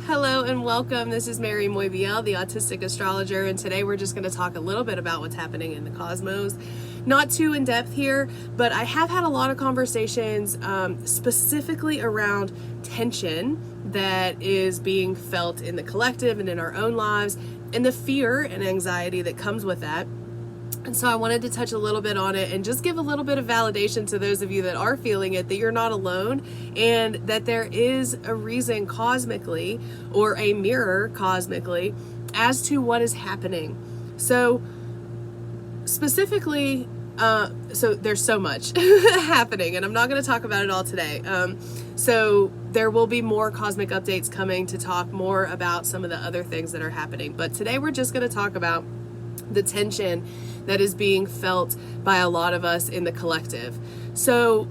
Hello and welcome. This is Mairi, the Autistic Astrologer, and today we're just going to talk a little bit about what's happening in the cosmos. Not too in depth here, but I have had a lot of conversations specifically around tension that is being felt in the collective and in our own lives, and the fear and anxiety that comes with that. And so I wanted to touch a little bit on it and just give a little bit of validation to those of you that are feeling it, that you're not alone, and that there is a reason cosmically, or a mirror cosmically, as to what is happening. So specifically, so there's so much happening, and I'm not going to talk about it all today. So there will be more cosmic updates coming to talk more about some of the other things that are happening. But today we're just going to talk about the tension that is being felt by a lot of us in the collective. So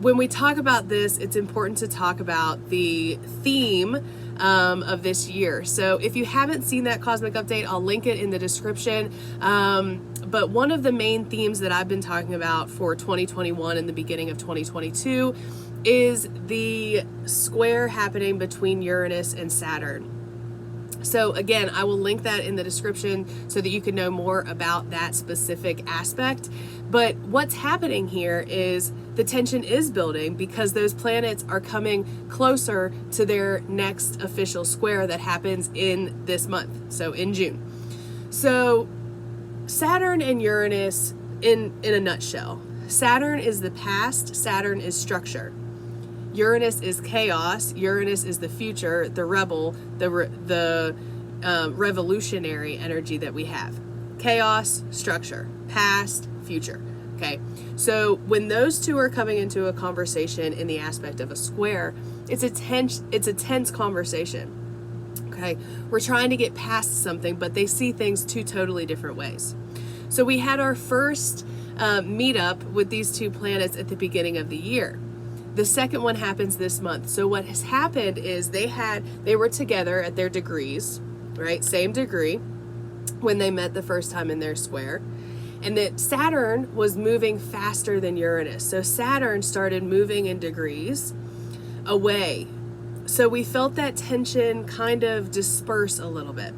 when we talk about this, it's important to talk about the theme of this year. So if you haven't seen that cosmic update, I'll link it in the description. But one of the main themes that I've been talking about for 2021 and the beginning of 2022 is the square happening between Uranus and Saturn. So again, I will link that in the description so that you can know more about that specific aspect. But what's happening here is the tension is building because those planets are coming closer to their next official square that happens in this month, so in June. So Saturn and Uranus, in a nutshell, Saturn is the past, Saturn is structure. Uranus is chaos. Uranus is the future, the rebel, the revolutionary energy that we have. Chaos, structure, past, future. Okay, so when those two are coming into a conversation in the aspect of a square, it's a tense conversation. Okay, we're trying to get past something, but they see things two totally different ways. So we had our first meetup with these two planets at the beginning of the year. The second one happens this month. So what has happened is they were together at their degrees, right? Same degree when they met the first time in their square. And that Saturn was moving faster than Uranus. So Saturn started moving in degrees away. So we felt that tension kind of disperse a little bit.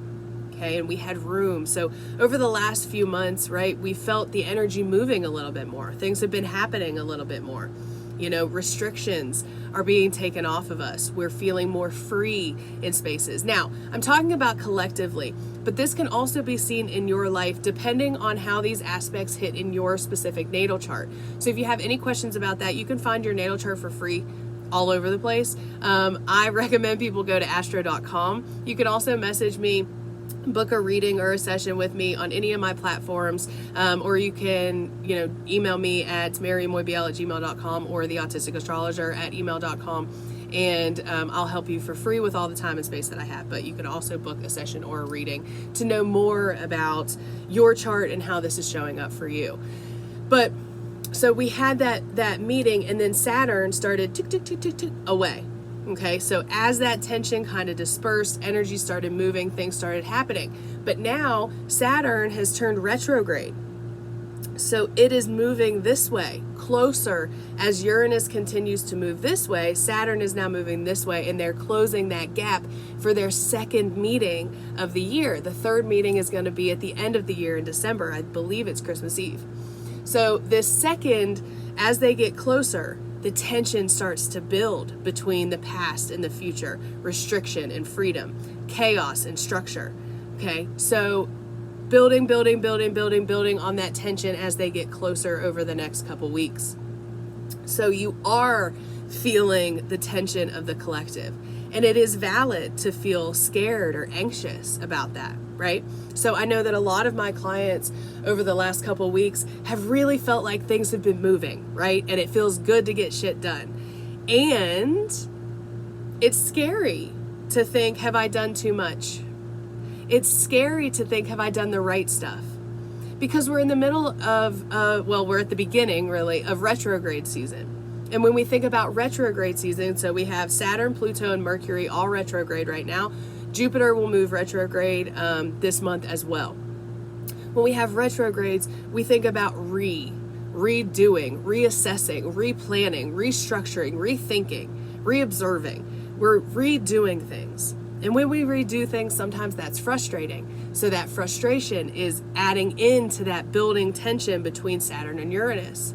Okay, and we had room. So over the last few months, right, we felt the energy moving a little bit more. Things have been happening a little bit more. You know, restrictions are being taken off of us. We're feeling more free in spaces. Now, I'm talking about collectively, but this can also be seen in your life depending on how these aspects hit in your specific natal chart. So if you have any questions about that, you can find your natal chart for free all over the place. I recommend people go to astro.com. You can also message me, book a reading or a session with me on any of my platforms, or you can, email me at mairimoybiel@gmail.com or the Autistic Astrologer at email.com, and I'll help you for free with all the time and space that I have. But you can also book a session or a reading to know more about your chart and how this is showing up for you. But so we had that meeting, and then Saturn started tick, tick, tick, tick, tick away. Okay, so as that tension kind of dispersed, energy started moving, things started happening. But now Saturn has turned retrograde. So it is moving this way, closer. As Uranus continues to move this way, Saturn is now moving this way, and they're closing that gap for their second meeting of the year. The third meeting is going to be at the end of the year in December. I believe it's Christmas Eve. So this second, as they get closer, the tension starts to build between the past and the future, restriction and freedom, chaos and structure. Okay, so building on that tension as they get closer over the next couple weeks. So you are feeling the tension of the collective, and it is valid to feel scared or anxious about that, right? So I know that a lot of my clients over the last couple weeks have really felt like things have been moving, right? And it feels good to get shit done. And it's scary to think, have I done too much? It's scary to think, have I done the right stuff? Because we're in the middle of, we're at the beginning, really, of retrograde season. And when we think about retrograde season, so we have Saturn, Pluto, and Mercury all retrograde right now. Jupiter will move retrograde this month as well. When we have retrogrades, we think about redoing, reassessing, replanning, restructuring, rethinking, reobserving. We're redoing things. And when we redo things, sometimes that's frustrating. So that frustration is adding into that building tension between Saturn and Uranus.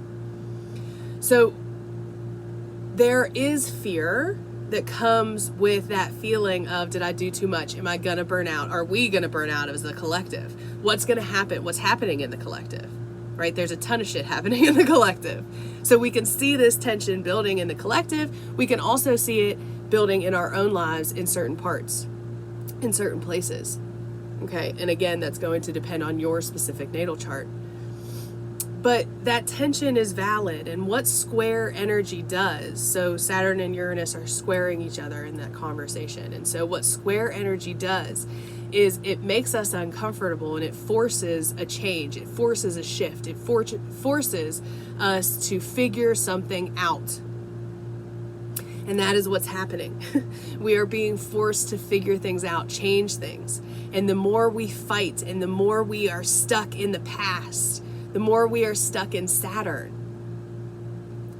So there is fear that comes with that feeling of, did I do too much? Am I going to burn out? Are we going to burn out as a collective? What's going to happen? What's happening in the collective? Right? There's a ton of shit happening in the collective. So we can see this tension building in the collective. We can also see it building in our own lives in certain parts, in certain places. Okay, and again, that's going to depend on your specific natal chart. But that tension is valid, and what square energy does, so Saturn and Uranus are squaring each other in that conversation, and so what square energy does is it makes us uncomfortable, and it forces a change, it forces a shift, it forces us to figure something out. And that is what's happening. We are being forced to figure things out, change things. And the more we fight and the more we are stuck in the past, the more we are stuck in Saturn,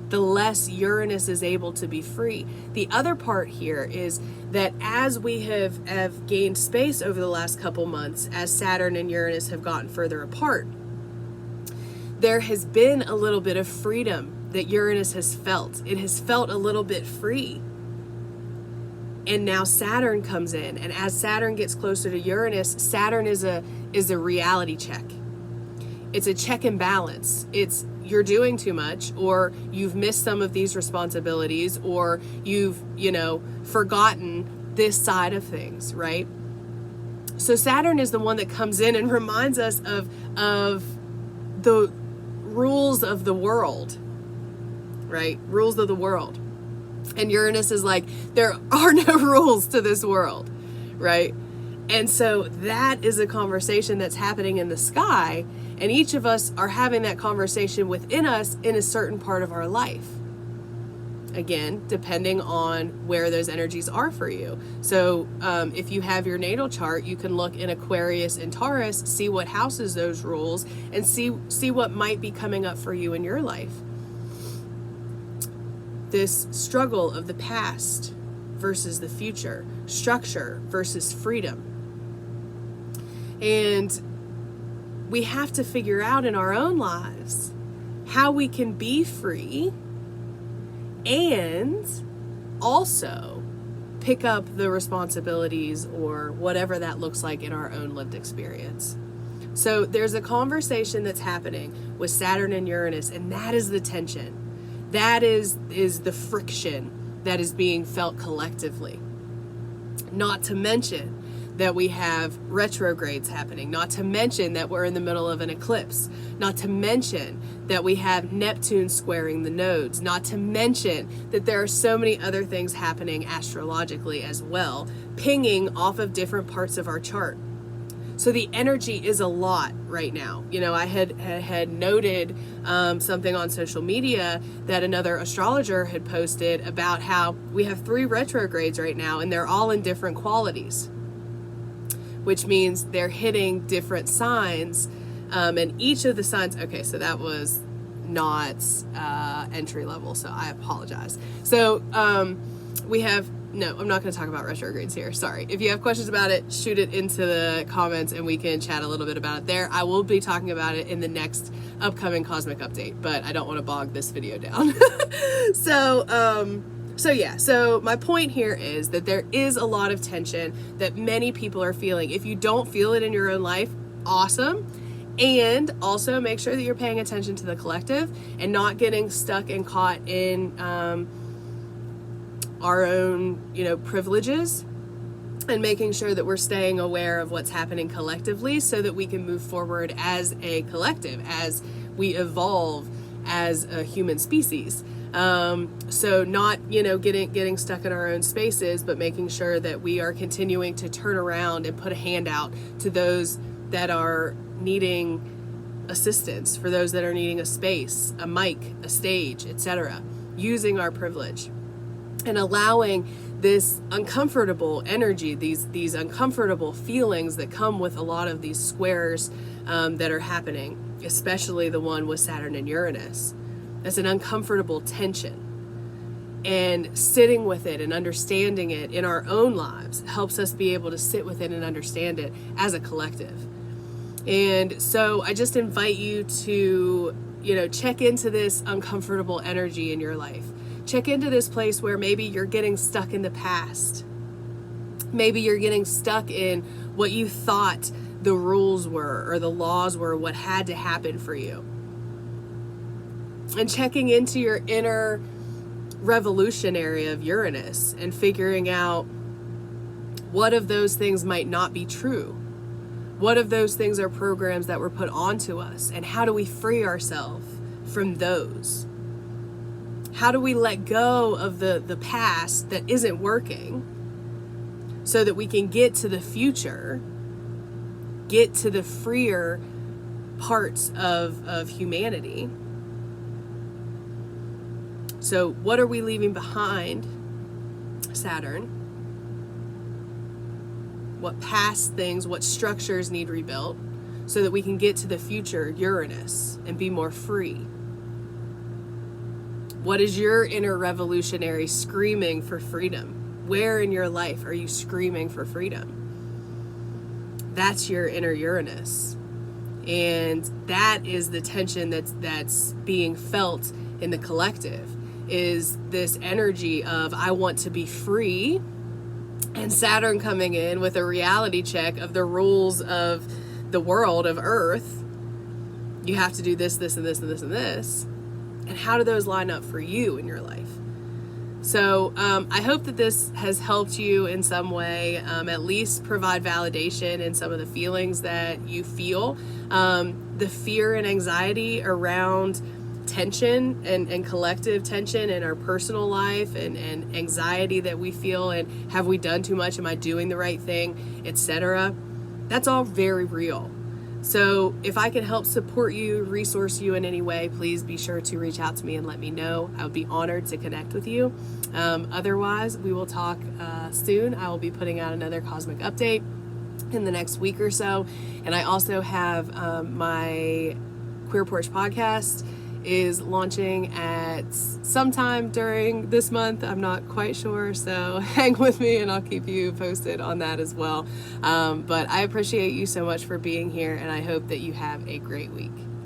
the less Uranus is able to be free. The other part here is that as we have gained space over the last couple months, as Saturn and Uranus have gotten further apart, there has been a little bit of freedom that Uranus has felt. It has felt a little bit free. And now Saturn comes in, and as Saturn gets closer to Uranus, Saturn is a reality check. It's a check and balance. It's you're doing too much, or you've missed some of these responsibilities, or you've, forgotten this side of things, right? So Saturn is the one that comes in and reminds us of the rules of the world, right? Rules of the world. And Uranus is like, there are no rules to this world, right? And so that is a conversation that's happening in the sky, and each of us are having that conversation within us in a certain part of our life. Again, depending on where those energies are for you. So if you have your natal chart, you can look in Aquarius and Taurus, see what houses those rules, and see what might be coming up for you in your life. This struggle of the past versus the future, structure versus freedom. And we have to figure out in our own lives how we can be free and also pick up the responsibilities or whatever that looks like in our own lived experience. So there's a conversation that's happening with Saturn and Uranus, and that is the tension. That is the friction that is being felt collectively. Not to mention that we have retrogrades happening, not to mention that we're in the middle of an eclipse, not to mention that we have Neptune squaring the nodes, not to mention that there are so many other things happening astrologically as well, pinging off of different parts of our chart. So the energy is a lot right now. I had noted something on social media that another astrologer had posted about how we have 3 retrogrades right now, and they're all in different qualities, which means they're hitting different signs, and each of the signs, okay, so that was not entry level, so I apologize. So we have, no, I'm not going to talk about retrogrades here, sorry. If you have questions about it, shoot it into the comments and we can chat a little bit about it there. I will be talking about it in the next upcoming Cosmic Update, but I don't want to bog this video down. So my point here is that there is a lot of tension that many people are feeling. If you don't feel it in your own life, awesome. And also make sure that you're paying attention to the collective and not getting stuck and caught in our own, privileges, and making sure that we're staying aware of what's happening collectively so that we can move forward as a collective, as we evolve as a human species. So not, getting stuck in our own spaces, but making sure that we are continuing to turn around and put a hand out to those that are needing assistance, for those that are needing a space, a mic, a stage, etc., using our privilege and allowing this uncomfortable energy, these uncomfortable feelings that come with a lot of these squares that are happening, especially the one with Saturn and Uranus. That's an uncomfortable tension. And sitting with it and understanding it in our own lives helps us be able to sit with it and understand it as a collective. And so I just invite you to, check into this uncomfortable energy in your life. Check into this place where maybe you're getting stuck in the past. Maybe you're getting stuck in what you thought the rules were or the laws were, what had to happen for you. And checking into your inner revolutionary of Uranus and figuring out what of those things might not be true. What of those things are programs that were put onto us, and how do we free ourselves from those? How do we let go of the past that isn't working so that we can get to the future, get to the freer parts of humanity? So what are we leaving behind, Saturn? What past things, what structures need rebuilt so that we can get to the future, Uranus, and be more free? What is your inner revolutionary screaming for freedom? Where in your life are you screaming for freedom? That's your inner Uranus. And that is the tension that's being felt in the collective, is this energy of I want to be free, and Saturn coming in with a reality check of the rules of the world, of Earth. You have to do this, this, and this, and this, and this. And how do those line up for you in your life? So I hope that this has helped you in some way, at least provide validation in some of the feelings that you feel. The fear and anxiety around tension and collective tension in our personal life, and anxiety that we feel, and have we done too much, am I doing the right thing, etc. That's all very real. So if I can help support you, resource you in any way, please be sure to reach out to me and let me know. I would be honored to connect with you. Otherwise, we will talk soon. I will be putting out another cosmic update in the next week or so. And I also have my Queer Porch podcast is launching at sometime during this month. I'm not quite sure, so hang with me and I'll keep you posted on that as well. But I appreciate you so much for being here, and I hope that you have a great week.